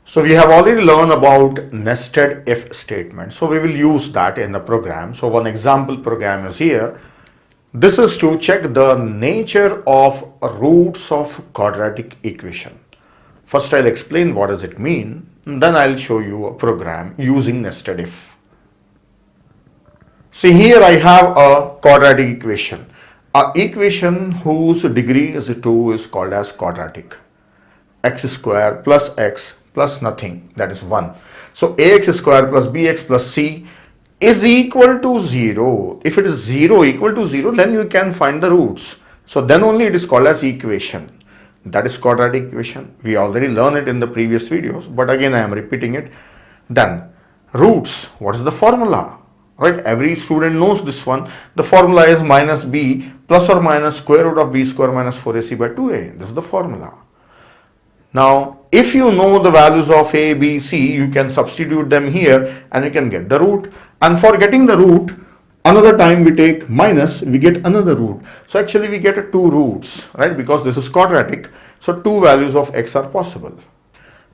So we have already learned about nested if statement. So we will use that in the program. So one example program is here. This is to check the nature of roots of quadratic equation. First I'll explain what does it mean, then I'll show you a program using nested if. See, here I have a quadratic equation. A equation whose degree is 2 is called as quadratic. X square plus x plus nothing, that is 1. So ax square plus bx plus c is equal to 0. If it is 0 equal to 0, then you can find the roots. So then only it is called as equation. That is quadratic equation. We already learned it in the previous videos, but again I am repeating it. Then roots, what is the formula? Right, every student knows this one. The formula is minus b plus or minus square root of b square minus 4ac by 2a. This is the formula. Now, if you know the values of a, b, c, you can substitute them here and you can get the root. And for getting the root, another time we take minus, we get another root. So actually we get 2 roots, right? Because this is quadratic. So 2 values of x are possible.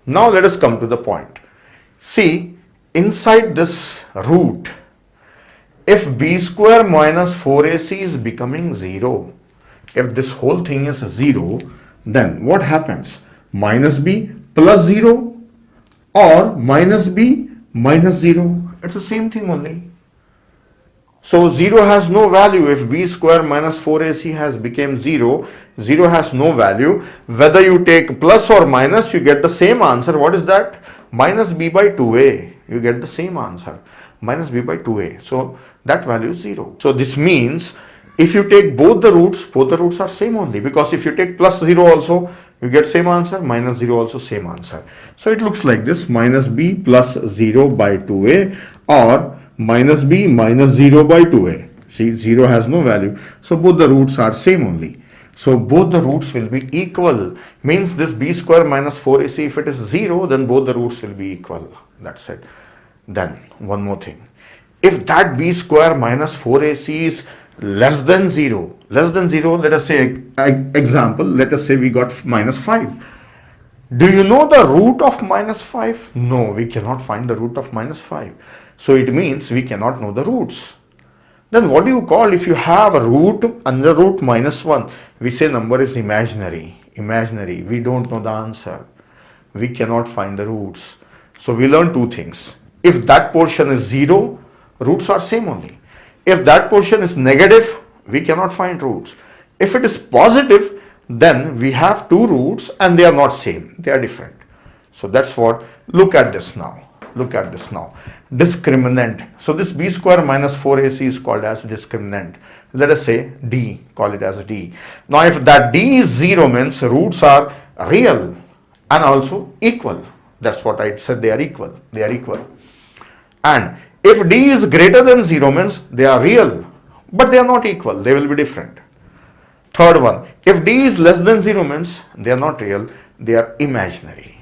Now let us come to the point. See, inside this root, if b square minus 4ac is becoming 0, if this whole thing is 0, then what happens? Minus b plus 0 or minus b minus 0. It's the same thing only. So 0 has no value. If b square minus 4ac has become 0, 0 has no value. Whether you take plus or minus, you get the same answer. What is that? Minus b by 2a. You get the same answer. Minus b by 2a. So that value is 0. So this means if you take both the roots are same only, because if you take plus 0 also, you get same answer, minus 0 also same answer. So it looks like this, minus b plus 0 by 2a or minus b minus 0 by 2a. See, 0 has no value. So both the roots are same only. So both the roots will be equal. Means this b square minus 4ac, if it is 0, then both the roots will be equal. That's it. Then one more thing. If that b square minus 4ac is less than 0, let us say, example, let us say we got minus 5. Do you know the root of minus 5? No, we cannot find the root of minus 5. So it means we cannot know the roots. Then what do you call if you have a root under root minus 1? We say number is imaginary. Imaginary. We don't know the answer. We cannot find the roots. So we learn 2 things. If that portion is 0, roots are same only. If that portion is negative, we cannot find roots. If it is positive, then we have 2 roots and they are not same. They are different. So that's what, look at this now. Look at this now. Discriminant. So this b square minus 4ac is called as discriminant. Let us say d, call it as d. Now if that d is 0 means roots are real and also equal. That's what I said, they are equal. They are equal. And if d is greater than 0 means they are real, but they are not equal. They will be different. Third one, if d is less than 0 means they are not real, they are imaginary.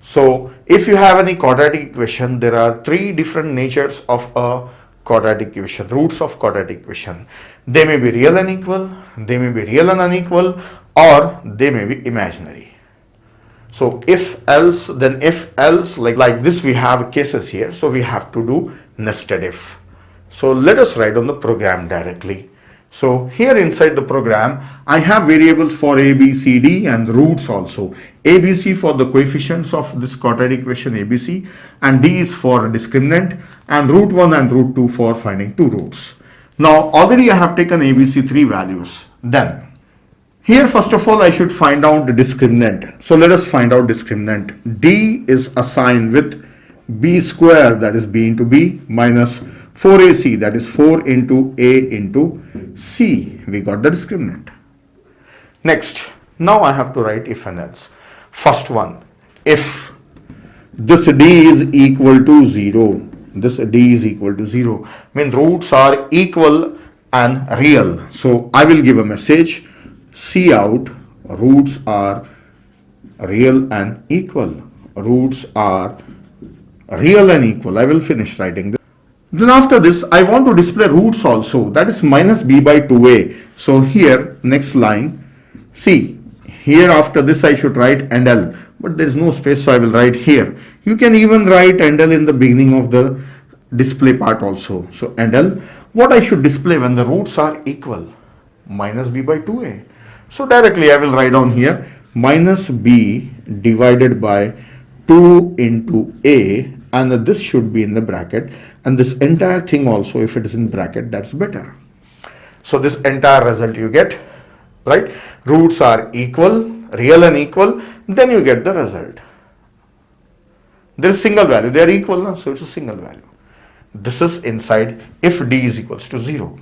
So if you have any quadratic equation, there are 3 different natures of a quadratic equation, roots of quadratic equation. They may be real and equal, they may be real and unequal, or they may be imaginary. So if else, then if else, like this we have cases here. So we have to do nested if. So let us write on the program directly. So here inside the program, I have variables for a, b, c, d and roots also. A, b, c for the coefficients of this quadratic equation a, b, c, and d is for discriminant, and root 1 and root 2 for finding 2 roots. Now already I have taken a, b, c 3 values. Then here first of all I should find out the discriminant. So let us find out discriminant. D is assigned with b square, that is b into b, minus 4ac, that is 4 into a into c. We got the discriminant. Next, now I have to write if and else. First one, if this d is equal to 0, this d is equal to 0, means roots are equal and real. So I will give a message, see out, roots are real and equal. Roots are real and equal. I will finish writing this. Then after this, I want to display roots also, that is minus b by 2a. So here, next line, see, here after this I should write and L. but there is no space, so I will write here. You can even write handle in the beginning of the display part also. So handle, what I should display when the roots are equal? Minus b by 2a. So directly I will write down here minus b divided by 2 into a, and this should be in the bracket, and this entire thing also, if it is in bracket, that's better. So this entire result you get, right? Roots are equal, real and equal, then you get the result. There is single value, they are equal now, so it's a single value. This is inside if d is equals to 0.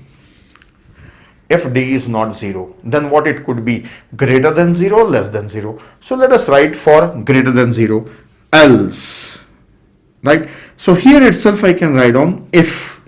If d is not 0, then what it could be? Greater than 0, less than 0. So let us write for greater than 0, else, right? So here itself I can write on if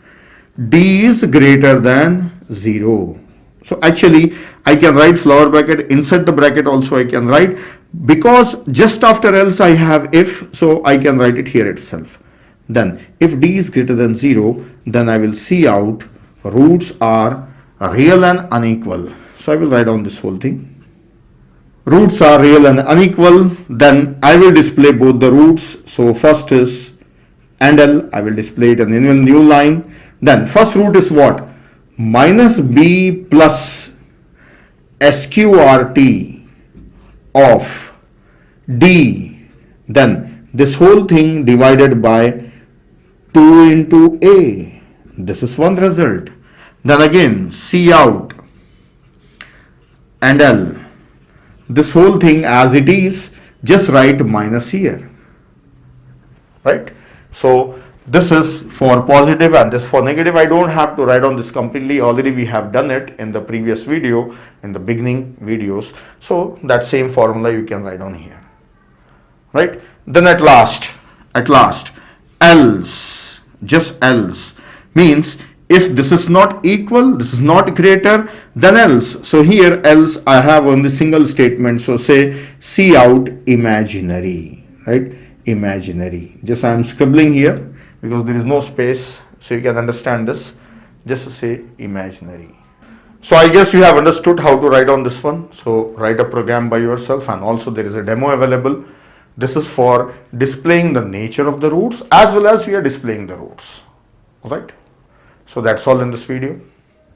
d is greater than 0. So actually I can write flower bracket, inside the bracket also I can write, because just after else I have if, so I can write it here itself. Then if d is greater than 0, then I will see out roots are real and unequal. So I will write down this whole thing. Roots are real and unequal, then I will display both the roots. So first is handle, I will display it in a new line. Then first root is what? Minus b plus sqrt of d, then this whole thing divided by 2 into a. This is one result. Then again C out and L. This whole thing as it is, just write minus here, right? So this is for positive and this for negative. I don't have to write on this completely, already we have done it in the previous video, in the beginning videos. So that same formula you can write on here, right? Then at last else, just else means if this is not equal, this is not greater, then else. So here else I have only single statement, so say C out imaginary, right? Imaginary. Just I am scribbling here because there is no space, so you can understand this. Just say imaginary. So I guess you have understood how to write on this one. So write a program by yourself, and also there is a demo available. This is for displaying the nature of the roots as well as we are displaying the roots. All right. So that's all in this video.